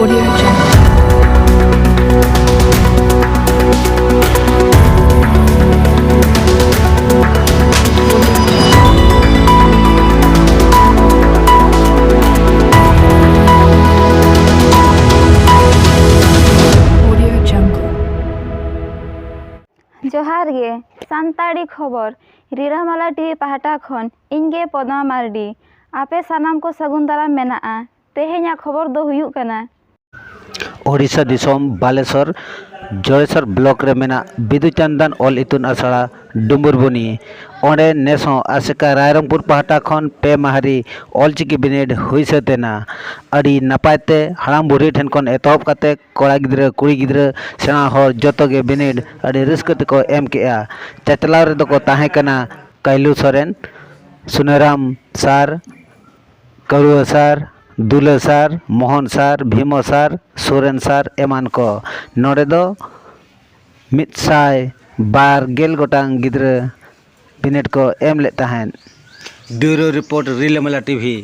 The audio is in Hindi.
Audio Jungle. Audio Jungle. जोहार गे सानताड़ी खबर रिरामाला टीवी पाहटा खन इनगे पदमा मार्डी आपे सानाम को सगुन दाराम मेनाआ तेहेኛ खबर दो हुयुग कना ओडिशा दिसोम बालेश्वर जयसर ब्लॉक रे मेना बिदुचंदन ऑल इतुन आसड़ा डुम्बुरबुनी ओंडे नेसो आसेका रायरंगपुर पाहटा खन पे माहारी ऑलचिकी बिनिड हुई सेतेना अड़ी नपायते हड़ाम बुढ़ी ठेन खन एतहब काते कोड़ा गिद्रा कुड़ी गिद्रा सेना हर जतो गे बिनिड अड़ी रिस्क तेको एम केआ चचलाव रे दको ताहे कना कैलू सोरेन सुनेराम सार करुआ सार दुला सार मोहन सार भीमो सार सोरेन सार एमान को नोडे दो मितसाय बार गेल गोटांग गिद्रा बिनेट को एम ले ताहेन ब्यूरो रिपोर्ट रिलेमला टीवी।